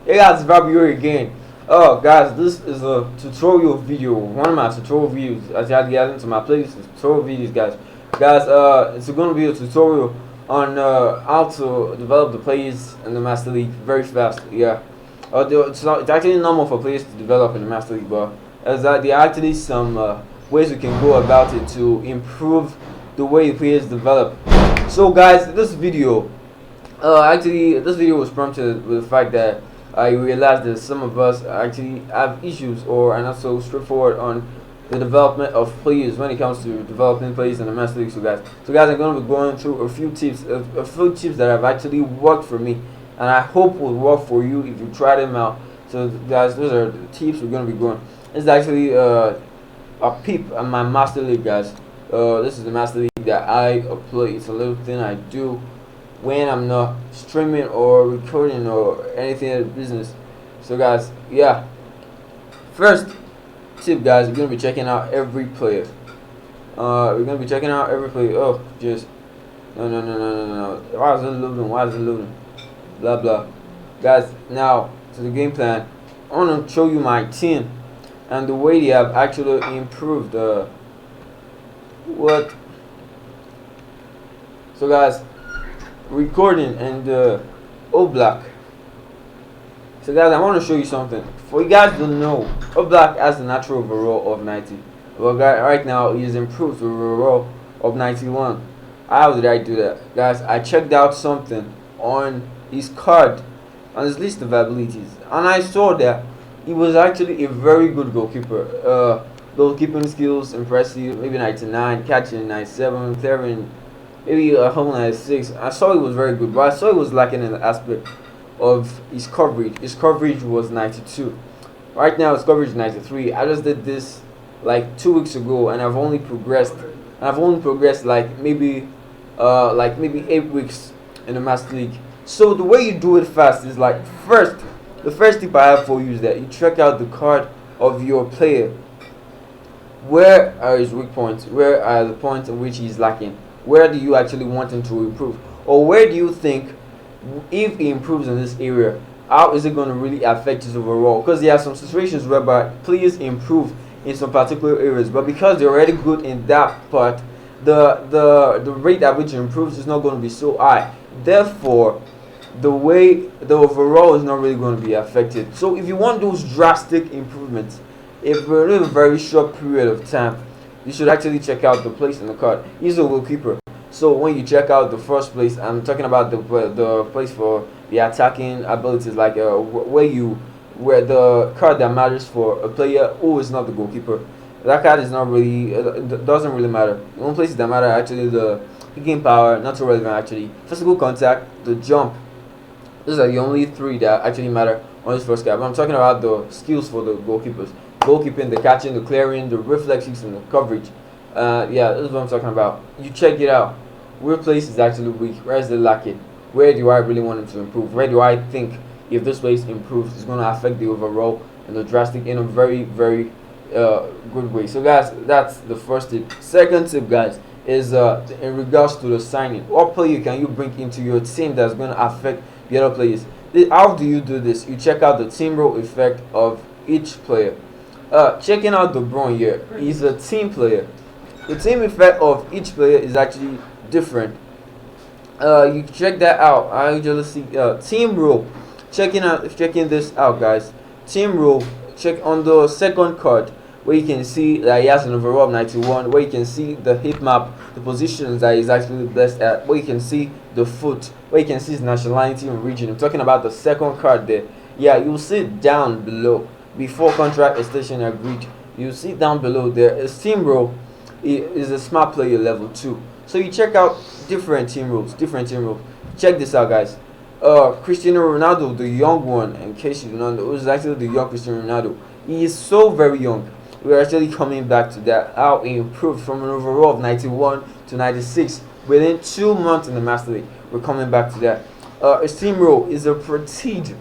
Hey guys, it's Fabio again. Oh guys, this is a tutorial video. One of my tutorial videos. As y'all get into my playlist, tutorial videos, guys. It's going to be a tutorial on how to develop the players in the Master League very fast. Yeah. It's actually normal for players to develop in the Master League, but there are actually some ways we can go about it to improve the way players develop. So guys, this video was prompted with the fact that I realized that some of us actually have issues or are not so straightforward on the development of players when it comes to developing players in the Master League. So guys, I'm going to be going through a few tips that have actually worked for me, and I hope will work for you if you try them out. So guys, those are the tips we're going to be going. This is actually a peep on my Master League, guys. This is the Master League that I play. It's a little thing I do when I'm not streaming or recording or anything in the business. So guys, yeah. First tip, guys, we're gonna be checking out every player. Oh, just no. Why is it loading? Blah blah. Guys, now to the game plan. I wanna show you my team and the way they have actually improved. So guys, recording and Oblak. So guys, I want to show you something. For you guys don't know, Oblak has a natural overall of 90. Well, guys, right now he's improved to overall of 91. How did I do that, guys? I checked out something on his card, on his list of abilities, and I saw that he was actually a very good goalkeeper. Goalkeeping skills impressive, maybe 99, catching 97, clearing maybe a home 96. I saw he was very good, but I saw he was lacking in the aspect of his coverage. His coverage was 92. Right now his coverage is 93. I just did this like 2 weeks ago, and I've only progressed like maybe 8 weeks in the Master League. So the way you do it fast is like, the first tip I have for you is that you check out the card of your player. Where are his weak points? Where are the points in which he's lacking? Where do you actually want him to improve? Or where do you think, if he improves in this area, how is it going to really affect his overall? Because there are some situations whereby players improve in some particular areas, but because they're already good in that part, the rate at which it improves is not going to be so high. Therefore, the overall is not really going to be affected. So if you want those drastic improvements, if we're in a very short period of time, you should actually check out the place in the card. He's a goalkeeper. So when you check out the first place, I'm talking about the place for the attacking abilities, like where the card that matters for a player who is not the goalkeeper. That card is not really doesn't really matter. The only places that matter are actually the kicking power, not so relevant actually. Physical contact, the jump. Those are the only three that actually matter on this first card. But I'm talking about the skills for the goalkeepers. Goalkeeping, the catching, the clearing, the reflexes, and the coverage. Yeah, this is what I'm talking about. You check it out. Where place is actually weak? Where is it lacking? Where do I really want him to improve? Where do I think if this place improves, it's going to affect the overall and the drastic in a very, very good way. So guys, that's the first tip. Second tip, guys, is in regards to the signing. What player can you bring into your team that's going to affect the other players? How do you do this? You check out the team role effect of each player. Checking out De Bruyne here, he's a team player. The team effect of each player is actually different. You check that out. I usually see team role. Checking this out, guys. Team role. Check on the second card where you can see that he has an overall of 91. Where you can see the hit map, the positions that he's actually blessed at. Where you can see the foot. Where you can see his nationality and region. I'm talking about the second card there. Yeah, you'll see it down below. Before contract extension agreed, you see down below there a team role is a smart player level 2. So you check out different team roles. Check this out, guys. Cristiano Ronaldo, the young one, in case you don't know, it was actually the young Cristiano Ronaldo. He is so very young. We're actually coming back to that, how he improved from an overall of 91 to 96 within 2 months in the Master League. We're coming back to that. His team role is a prestige.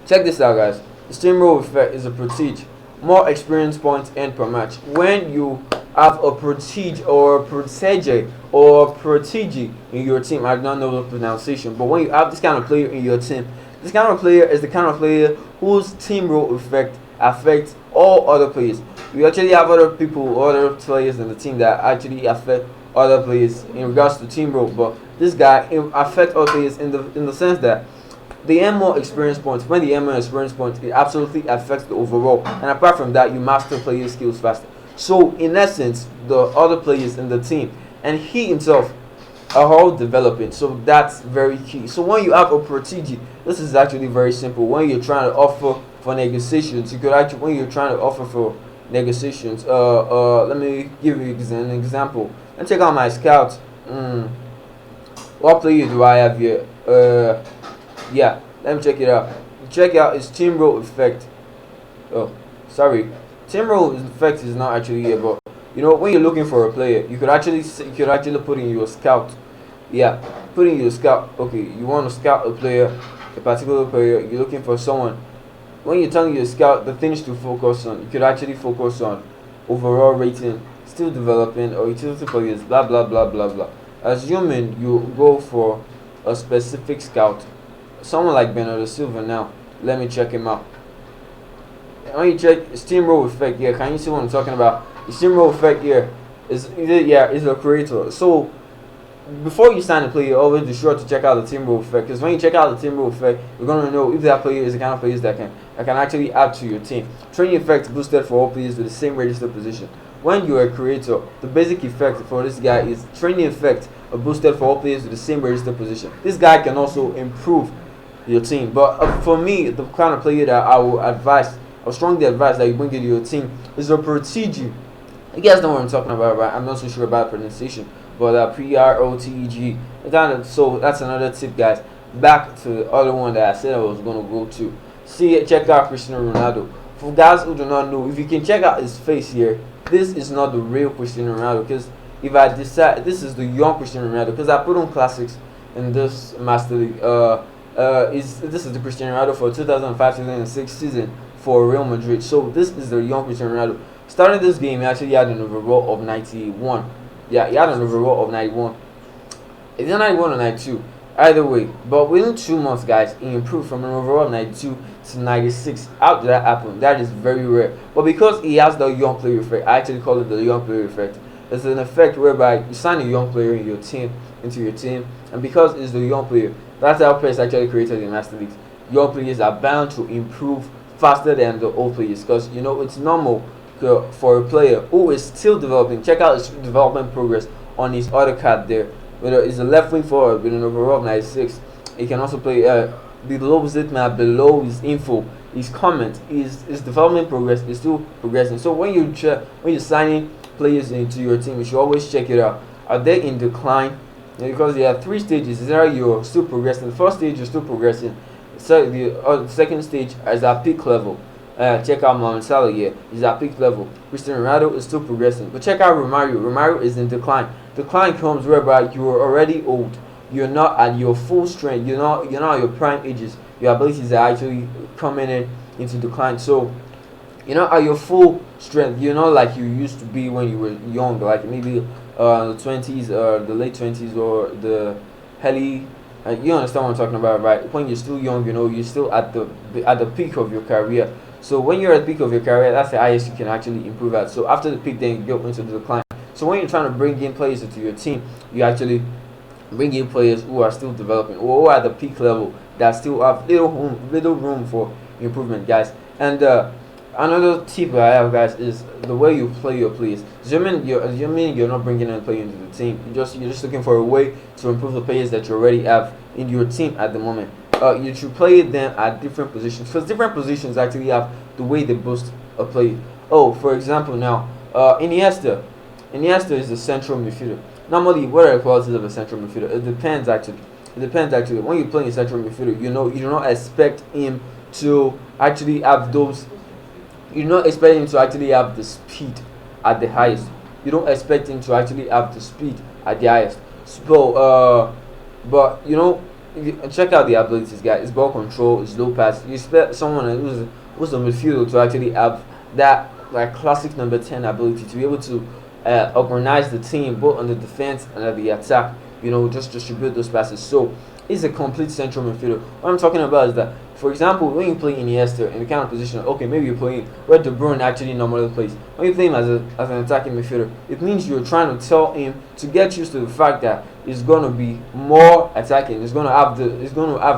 Check this out, guys. The team role effect is a prestige. More experience points earned per match. When you have a prestige or a protege or a protege in your team, I don't know the pronunciation, but when you have this kind of player in your team, This kind of player is the kind of player whose team role effect affects all other players. We actually have other people, other players in the team that actually affect other players in regards to team role, but this guy affects other players in the sense that they earn more experience points. When they earn more experience points, it absolutely affects the overall. And apart from that, you master player skills faster. So in essence, the other players in the team and he himself are all developing. So that's very key. So when you have a protege, this is actually very simple. When you're trying to offer for negotiations, you could actually when you're trying to offer for negotiations. Let me give you an example. Let's check out my scout. What player do I have here? Yeah, let me check it out. Check out his team role effect. Oh, sorry, team role effect is not actually here, but when you're looking for a player, you could actually put in your scout. Yeah, put in your scout. Okay, you want to scout a player, a particular player. You're looking for someone. When you're telling your scout the things to focus on, you could actually focus on overall rating, still developing, or utility players, blah blah blah blah blah. Assuming you go for a specific scout, someone like Bernardo Silva now. Let me check him out. When you check steam roll effect here, can you see what I'm talking about? The steam roll effect here is a creator. So before you sign a player, always be sure to check out the team role effect. Because when you check out the team role effect, you're gonna know if that player is the kind of players that can actually add to your team. Training effect boosted for all players with the same register position. When you're a creator, the basic effect for this guy is training effect boosted for all players with the same register position. This guy can also improve your team. But for me, the kind of player that I would strongly advise that you bring into your team is a protege. You guys know what I'm talking about, right? I'm not so sure about pronunciation, but proteg. So that's another tip, guys. Back to the other one that I said I was gonna go to. Check out Cristiano Ronaldo. For guys who do not know, if you can check out his face here, this is not the real Cristiano Ronaldo. Because if I decide this is the young Cristiano Ronaldo, because I put on classics in this Master League. This is the Cristiano Ronaldo for 2005-2006 season for Real Madrid. So this is the young Cristiano Ronaldo. Starting this game, he actually had an overall of 91. Yeah, he had an overall of 91. It's 91 or 92. Either way. But within 2 months, guys, he improved from an overall of 92 to 96. How did that happen? That is very rare. But because he has the young player effect, I actually call it the young player effect. It's an effect whereby you sign a young player into your team, and because it's the young player, that's how PES actually created the Master Leagues. Young players are bound to improve faster than the old players because it's normal for a player who is still developing. Check out his development progress on his other card there. Whether it's a left wing forward with an overall of 96, he can also play below his map, below his info, his comment, his development progress is still progressing. So when you're signing players into your team, you should always check it out. Are they in decline? Because there are 3 stages. There you're still progressing. The first stage you're still progressing. So the second stage is at peak level. Check out Mohamed Salah here. He's at peak level. Cristiano Ronaldo is still progressing. But check out Romario. Romario is in decline. Decline comes whereby you are already old. You're not at your full strength. You're not at your prime ages. Your abilities are actually coming into decline. So you're not at your full strength. You're not like you used to be when you were young, like maybe the 20s or the late 20s or the early. You understand what I'm talking about, right? When you're still young, you're still at the peak of your career. So when you're at the peak of your career, that's the highest you can actually improve at. So after the peak, then you go into the decline. So when you're trying to bring in players into your team, you actually bring in players who are still developing or who are at the peak level that still have little room for improvement, guys. And another tip I have, guys, is the way you play your players. Assuming you're not bringing in a player into the team. You're just looking for a way to improve the players that you already have in your team at the moment. You should play them at different positions because different positions actually have the way they boost a player. Oh, for example, now Iniesta is a central midfielder. Normally, what are the qualities of a central midfielder? It depends actually. When you play a central midfielder, you do not expect him to actually have those. You're not expecting him to actually have the speed at the highest. You don't expect him to actually have the speed at the highest. So, but check out the abilities, guys. It's ball control, it's low pass. You expect someone who's a midfielder to actually have that like classic number 10 ability to be able to organize the team both on the defense and at the attack. just distribute those passes. So he's a complete central midfielder. What I'm talking about is that, for example, when you play Iniesta in the kind of position, okay, maybe you're playing where De Bruyne actually normally plays. When you play him as an attacking midfielder, it means you're trying to tell him to get used to the fact that he's gonna be more attacking. He's gonna have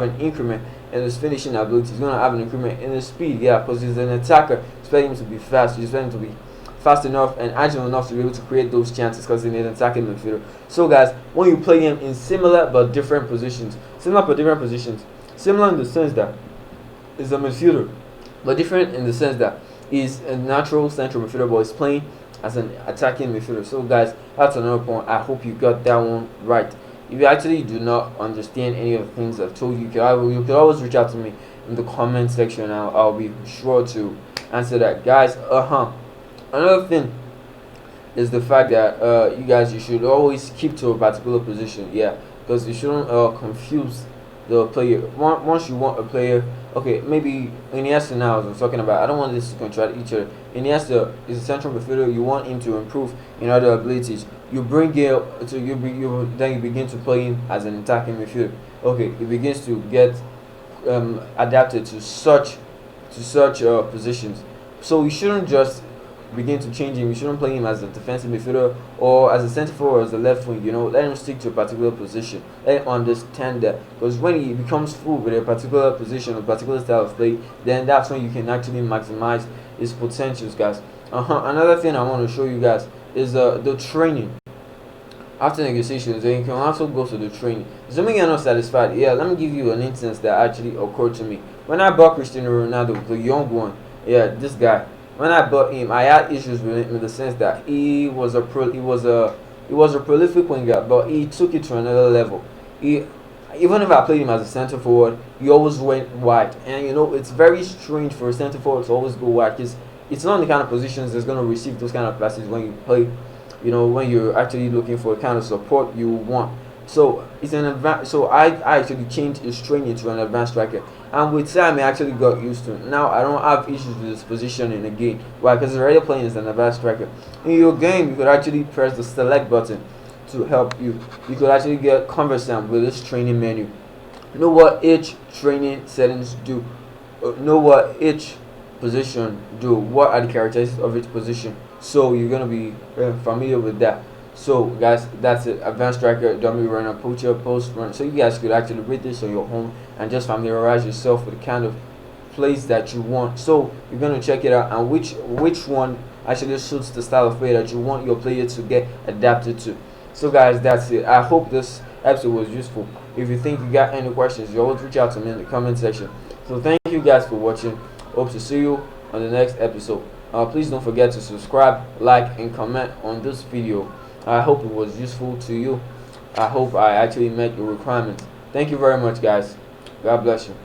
an increment in his finishing ability. He's gonna have an increment in his speed. Yeah, because he's an attacker. Expect him to be fast. You expect him to be fast enough and agile enough to be able to create those chances because he's an attacking midfielder. So guys, when you play him in similar but different positions, similar in the sense that he's a midfielder, but different in the sense that he's a natural central midfielder, but he's playing as an attacking midfielder. So guys, that's another point. I hope you got that one right. If you actually do not understand any of the things I've told you, you can always reach out to me in the comment section. I'll be sure to answer that, guys. Another thing is the fact that you should always keep to a particular position. Yeah, because you shouldn't confuse the player. Once you want a player, okay, maybe Iniesta now, as I'm talking about, I don't want this to contradict each other. Iniesta is a central midfielder. You want him to improve in other abilities. You bring him to then you begin to play him as an attacking midfielder. Okay, he begins to get adapted to such positions. So you shouldn't just begin to change him. You shouldn't play him as a defensive midfielder or as a centre forward or as a left wing. Let him stick to a particular position. Let him understand that, because when he becomes full with a particular position, a particular style of play, then that's when you can actually maximize his potentials, guys. Another thing I want to show you guys is the training. After negotiations, then you can also go to the training. Assuming you're not satisfied, yeah, let me give you an instance that actually occurred to me. When I bought Cristiano Ronaldo, the young one, yeah, this guy. When I bought him, I had issues with him in the sense that he was a prolific winger, but he took it to another level. Even if I played him as a centre forward, he always went wide, and it's very strange for a centre forward to always go wide, because it's not the kind of positions that's going to receive those kind of passes when you play. When you're actually looking for the kind of support you want. So it's an advanced. So I actually changed his training to an advanced striker, and with time I actually got used to it. Now I don't have issues with his position in the game. Why? Because he's already playing as an advanced striker. In your game, you could actually press the select button to help you. You could actually get conversant with this training menu. Know what each training settings do. Know what each position do. What are the characteristics of each position? So you're gonna be familiar with that. So guys, that's it. Advanced striker, dummy runner, poacher, post run. So you guys could actually read this on your home and just familiarize yourself with the kind of plays that you want. So you're gonna check it out and which one actually suits the style of play that you want your player to get adapted to. So guys, that's it. I hope this episode was useful. If you think you got any questions, you always reach out to me in the comment section. So thank you guys for watching. Hope to see you on the next episode. Please don't forget to subscribe, like, and comment on this video. I hope it was useful to you. I hope I actually met your requirements. Thank you very much, guys. God bless you.